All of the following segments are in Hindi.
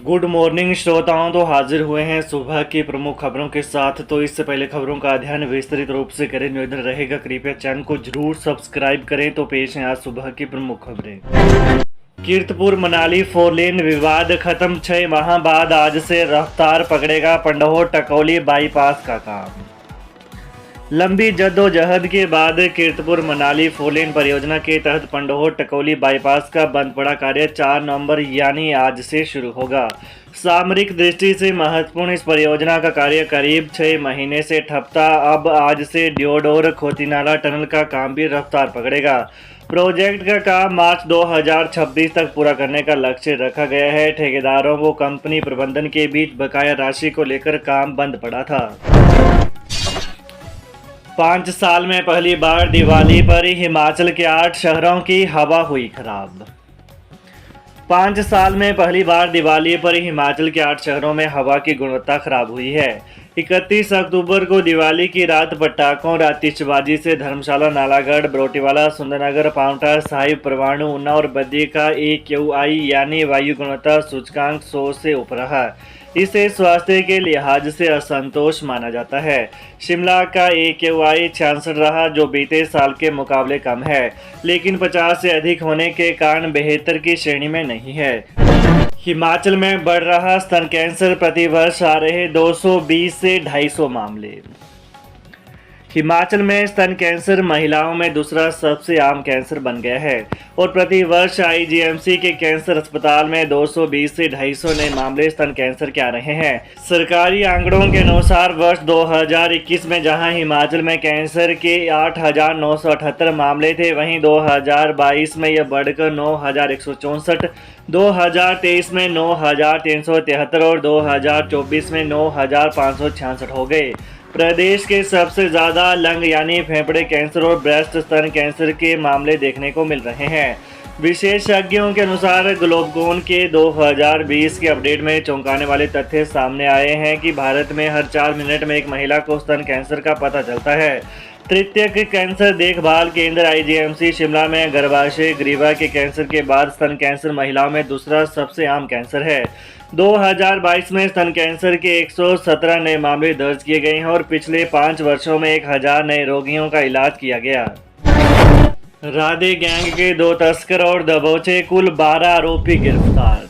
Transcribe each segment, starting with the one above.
गुड मॉर्निंग श्रोताओं, तो हाजिर हुए हैं सुबह की प्रमुख खबरों के साथ। तो इससे पहले खबरों का अध्ययन विस्तृत रूप से करें, निवेदन रहेगा कृपया चैनल को जरूर सब्सक्राइब करें। तो पेश है आज सुबह की प्रमुख खबरें। कीर्तपुर मनाली 4 लेन विवाद खत्म, 6 माह बाद आज से रफ्तार पकड़ेगा पंडोह टकौली बाईपास का काम। लंबी जद्दोजहद के बाद कीर्तपुर मनाली 4 लेन परियोजना के तहत पंडोह टकौली बाईपास का बंद पड़ा कार्य 4 नवंबर यानी आज से शुरू होगा। सामरिक दृष्टि से महत्वपूर्ण इस परियोजना का कार्य करीब 6 महीने से ठप था। अब आज से डियोडोर खोतीनाला टनल का काम भी रफ्तार पकड़ेगा। प्रोजेक्ट का काम मार्च 2026 तक पूरा करने का लक्ष्य रखा गया है। ठेकेदारों व कंपनी प्रबंधन के बीच बकाया राशि को लेकर काम बंद पड़ा था। 5 साल में पहली बार दिवाली पर हिमाचल के 8 शहरों की हवा हुई खराब। 5 साल में पहली बार दिवाली पर हिमाचल के 8 शहरों में हवा की गुणवत्ता खराब हुई है। 31 अक्टूबर को दिवाली की रात पटाखों और आतिशबाजी से धर्मशाला, नालागढ़, बरोटीवाला, सुंदरनगर, पांवटा साहिब, परवाणु, ऊना और बद्दी का AQI यानी वायु गुणवत्ता सूचकांक 100 से ऊपर रहा। इसे स्वास्थ्य के लिहाज से असंतोष माना जाता है। शिमला का AQI 66 रहा, जो बीते साल के मुकाबले कम है, लेकिन 50 से अधिक होने के कारण बेहतर की श्रेणी में नहीं है। हिमाचल में बढ़ रहा स्तन कैंसर, प्रतिवर्ष आ रहे 220 से 250 मामले। हिमाचल में स्तन कैंसर महिलाओं में दूसरा सबसे आम कैंसर बन गया है और प्रति वर्ष IGMC के कैंसर अस्पताल में 220 से 250 नए मामले स्तन कैंसर के आ रहे हैं। सरकारी आंकड़ों के अनुसार वर्ष 2021 में जहां हिमाचल में कैंसर के 8,978 मामले थे, वहीं 2022 में यह बढ़कर 9,164, 2023 में 9,373 और 2024 में 9,566 हो गए। प्रदेश के सबसे ज़्यादा लंग यानी फेफड़े कैंसर और ब्रेस्ट स्तन कैंसर के मामले देखने को मिल रहे हैं। विशेषज्ञों के अनुसार ग्लोबकोन के 2020 के अपडेट में चौंकाने वाले तथ्य सामने आए हैं कि भारत में हर 4 मिनट में एक महिला को स्तन कैंसर का पता चलता है। तृतीयक कैंसर देखभाल केंद्र IGMC शिमला में गर्भाशय ग्रीवा के कैंसर के बाद स्तन कैंसर महिलाओं में दूसरा सबसे आम कैंसर है। 2022 में स्तन कैंसर के 117 नए मामले दर्ज किए गए हैं और पिछले 5 वर्षों में 1000 नए रोगियों का इलाज किया गया। राधे गैंग के 2 तस्कर और दबोचे, कुल 12 आरोपी गिरफ्तार।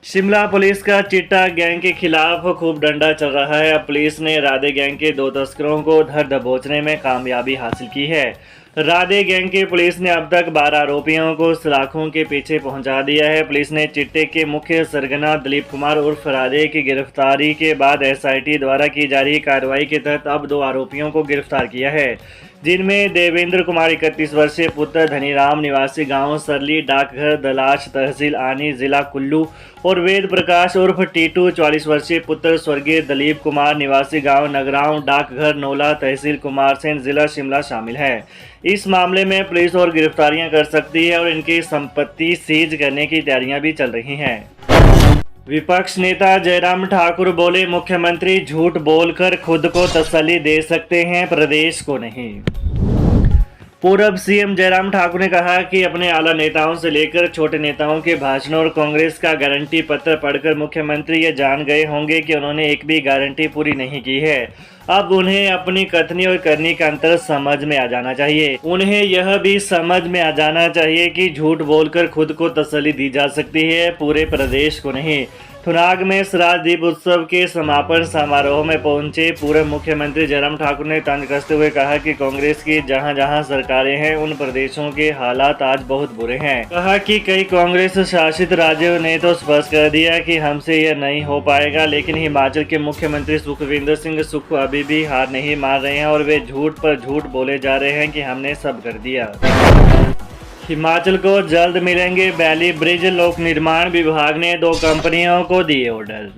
शिमला पुलिस का चिट्टा गैंग के खिलाफ खूब डंडा चल रहा है। अब पुलिस ने राधे गैंग के 2 तस्करों को धर दबोचने में कामयाबी हासिल की है। राधे गैंग की पुलिस ने अब तक 12 आरोपियों को सलाखों के पीछे पहुंचा दिया है। पुलिस ने चिट्टे के मुख्य सरगना दिलीप कुमार उर्फ राधे की गिरफ्तारी के बाद SIT द्वारा की जा रही कार्रवाई के तहत अब 2 आरोपियों को गिरफ्तार किया है, जिनमें देवेंद्र कुमार 31 वर्षीय पुत्र धनीराम निवासी गांव सरली, डाकघर दलाश, तहसील आनी, जिला कुल्लू और वेद प्रकाश उर्फ टीटू 44 वर्षीय पुत्र स्वर्गीय दिलीप कुमार निवासी गांव नगरांव, डाकघर नोला, तहसील कुमारसैन, जिला शिमला शामिल है। इस मामले में पुलिस और गिरफ्तारियां कर सकती है और इनकी संपत्ति सीज करने की तैयारियां भी चल रही हैं। विपक्ष नेता जयराम ठाकुर बोले, मुख्यमंत्री झूठ बोलकर खुद को तसल्ली दे सकते हैं, प्रदेश को नहीं। पूर्व CM जयराम ठाकुर ने कहा कि अपने आला नेताओं से लेकर छोटे नेताओं के भाषणों और कांग्रेस का गारंटी पत्र पढ़कर मुख्यमंत्री ये जान गए होंगे कि उन्होंने एक भी गारंटी पूरी नहीं की है। अब उन्हें अपनी कथनी और करनी का अंतर समझ में आ जाना चाहिए। उन्हें यह भी समझ में आ जाना चाहिए कि झूठ बोलकर खुद को तसल्ली दी जा सकती है, पूरे प्रदेश को नहीं। थुनाग में श्राद्ध दीप उत्सव के समापन समारोह में पहुंचे पूर्व मुख्यमंत्री जयराम ठाकुर ने तंज कसते हुए कहा कि कांग्रेस की जहां जहां सरकारें हैं, उन प्रदेशों के हालात आज बहुत बुरे हैं। कहा कि कई कांग्रेस शासित राज्यों ने तो स्पष्ट कर दिया कि हमसे यह नहीं हो पाएगा, लेकिन हिमाचल के मुख्यमंत्री सुखविंदर सिंह सुक्खू अभी भी हार नहीं मान रहे हैं और वे झूठ पर झूठ बोले जा रहे हैं कि हमने सब कर दिया। हिमाचल को जल्द मिलेंगे बैली ब्रिज, लोक निर्माण विभाग ने 2 कंपनियों को दिए ऑर्डर।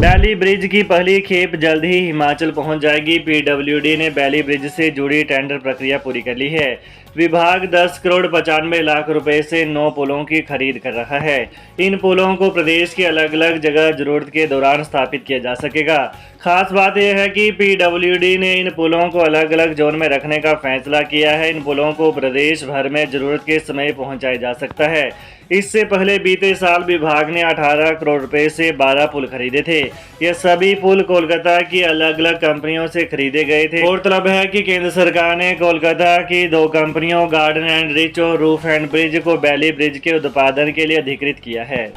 बैली ब्रिज की पहली खेप जल्द ही हिमाचल पहुंच जाएगी। PWD ने बैली ब्रिज से जुड़ी टेंडर प्रक्रिया पूरी कर ली है। विभाग 10 करोड़ 95 लाख रुपए से 9 पुलों की खरीद कर रहा है। इन पुलों को प्रदेश के अलग अलग जगह जरूरत के दौरान स्थापित किया जा सकेगा। खास बात यह है कि पीडब्ल्यूडी ने इन पुलों को अलग अलग जोन में रखने का फैसला किया है। इन पुलों को प्रदेश भर में जरूरत के समय पहुंचाया जा सकता है। इससे पहले बीते साल विभाग ने 18 करोड़ रुपए से 12 पुल खरीदे थे। ये सभी पुल कोलकाता की अलग अलग कंपनियों से खरीदे गए थे। गौरतलब है कि केंद्र सरकार ने कोलकाता की 2 कंपनियों गार्डन एंड रिच और रूफ एंड ब्रिज को बैली ब्रिज के उत्पादन के लिए अधिकृत किया है।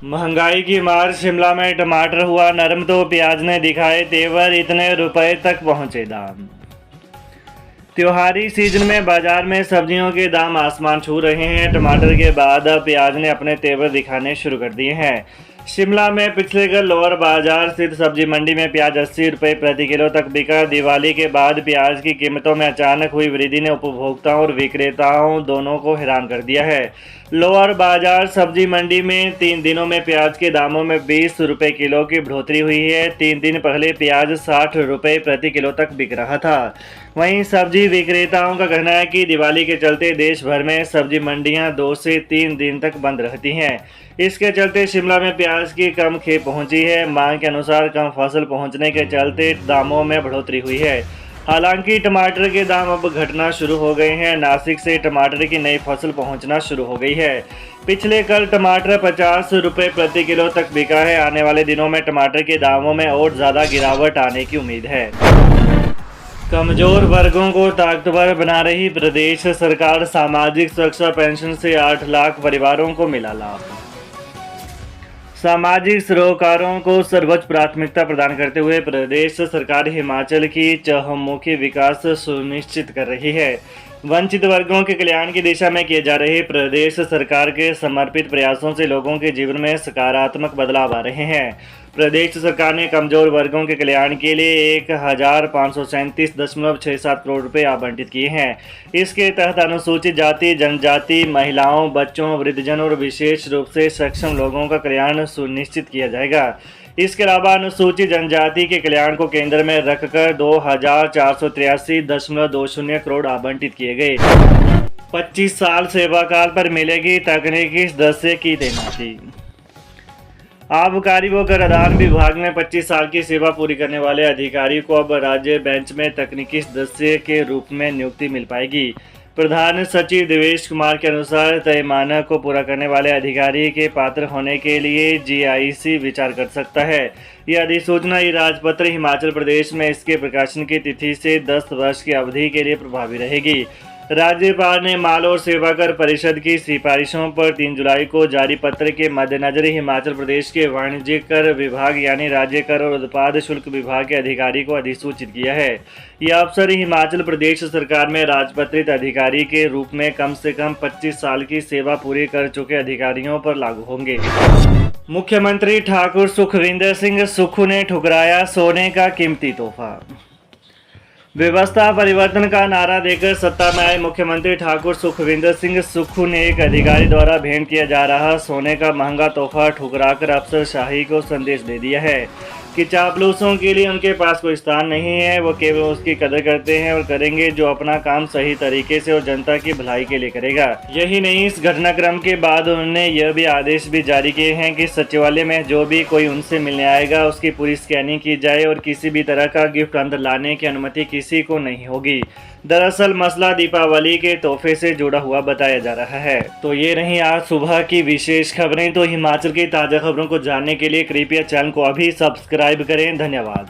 महंगाई की मार, शिमला में टमाटर हुआ नरम तो प्याज ने दिखाए तेवर, इतने रुपए तक पहुंचे दाम। त्योहारी सीजन में बाजार में सब्जियों के दाम आसमान छू रहे हैं। टमाटर के बाद अब प्याज ने अपने तेवर दिखाने शुरू कर दिए हैं। शिमला में पिछले कल लोअर बाजार स्थित सब्जी मंडी में प्याज 80 रुपये प्रति किलो तक बिका। दिवाली के बाद प्याज की कीमतों में अचानक हुई वृद्धि ने उपभोक्ताओं और विक्रेताओं दोनों को हैरान कर दिया है। लोअर बाजार सब्जी मंडी में 3 दिनों में प्याज के दामों में 20 रुपये किलो की बढ़ोतरी हुई है। 3 दिन पहले प्याज 60 रुपये प्रति किलो तक बिक रहा था। वहीं सब्जी विक्रेताओं का कहना है कि दिवाली के चलते देश भर में सब्जी मंडियां 2 से 3 दिन तक बंद रहती हैं। इसके चलते शिमला में प्याज की कम खेप पहुंची है। मांग के अनुसार कम फसल पहुंचने के चलते दामों में बढ़ोतरी हुई है। हालांकि टमाटर के दाम अब घटना शुरू हो गए हैं। नासिक से टमाटर की नई फसल पहुंचना शुरू हो गई है। पिछले कल टमाटर 50 रुपये प्रति किलो तक बिका है। आने वाले दिनों में टमाटर के दामों में और ज़्यादा गिरावट आने की उम्मीद है। कमजोर वर्गों को ताकतवर बना रही प्रदेश सरकार, सामाजिक सुरक्षा पेंशन से 8 लाख परिवारों को मिला लाभ। सामाजिक सरोकारों को सर्वोच्च प्राथमिकता प्रदान करते हुए प्रदेश सरकार हिमाचल की चहुमुखी विकास सुनिश्चित कर रही है। वंचित वर्गों के कल्याण की दिशा में किए जा रहे प्रदेश सरकार के समर्पित प्रयासों से लोगों के जीवन में सकारात्मक बदलाव आ रहे हैं। प्रदेश सरकार ने कमजोर वर्गों के कल्याण के लिए 1537.67 करोड़ रुपए आवंटित किए हैं। इसके तहत अनुसूचित जाति, जनजाति, महिलाओं, बच्चों, वृद्धजन और विशेष रूप से सक्षम लोगों का कल्याण सुनिश्चित किया जाएगा। इसके अलावा अनुसूचित जनजाति के कल्याण को केंद्र में रखकर 2483.20 करोड़ आवंटित किए गए। 25 साल सेवा काल पर मिलेगी तकनीकी सदस्य की तैनाती। आबकारी व कराधान विभाग में 25 साल की सेवा पूरी करने वाले अधिकारी को अब राज्य बेंच में तकनीकी सदस्य के रूप में नियुक्ति मिल पाएगी। प्रधान सचिव देवेश कुमार के अनुसार तय मानक को पूरा करने वाले अधिकारी के पात्र होने के लिए जीआईसी विचार कर सकता है। यह अधिसूचना राजपत्र हिमाचल प्रदेश में इसके प्रकाशन की तिथि से 10 वर्ष की अवधि के लिए प्रभावी रहेगी। राज्यपाल ने माल और सेवा कर परिषद की सिफारिशों पर 3 जुलाई को जारी पत्र के मद्देनजर हिमाचल प्रदेश के वाणिज्यिक कर विभाग यानी राज्य कर और उत्पाद शुल्क विभाग के अधिकारी को अधिसूचित किया है। यह अफसर हिमाचल प्रदेश सरकार में राजपत्रित अधिकारी के रूप में कम से कम 25 साल की सेवा पूरी कर चुके अधिकारियों पर लागू होंगे। मुख्यमंत्री ठाकुर सुखविंदर सिंह सुक्खू ने ठुकराया सोने का कीमती तोहफा। व्यवस्था परिवर्तन का नारा देकर सत्ता में आए मुख्यमंत्री ठाकुर सुखविंदर सिंह सुक्खू ने एक अधिकारी द्वारा भेंट किया जा रहा सोने का महंगा तोहफा ठुकराकर अफसरशाही को संदेश दे दिया है कि चापलूसों के लिए उनके पास कोई स्थान नहीं है। वो केवल उसकी कदर करते हैं और करेंगे जो अपना काम सही तरीके से और जनता की भलाई के लिए करेगा। यही नहीं, इस घटनाक्रम के बाद उन्होंने यह भी आदेश भी जारी किए हैं कि सचिवालय में जो भी कोई उनसे मिलने आएगा उसकी पूरी स्कैनिंग की जाए और किसी भी तरह का गिफ्ट अंदर लाने की अनुमति किसी को नहीं होगी। दरअसल मसला दीपावली के तोहफे से जुड़ा हुआ बताया जा रहा है। तो ये रही आज सुबह की विशेष खबरें। तो हिमाचल की ताज़ा खबरों को जानने के लिए कृपया चैनल को अभी सब्सक्राइब करें। धन्यवाद।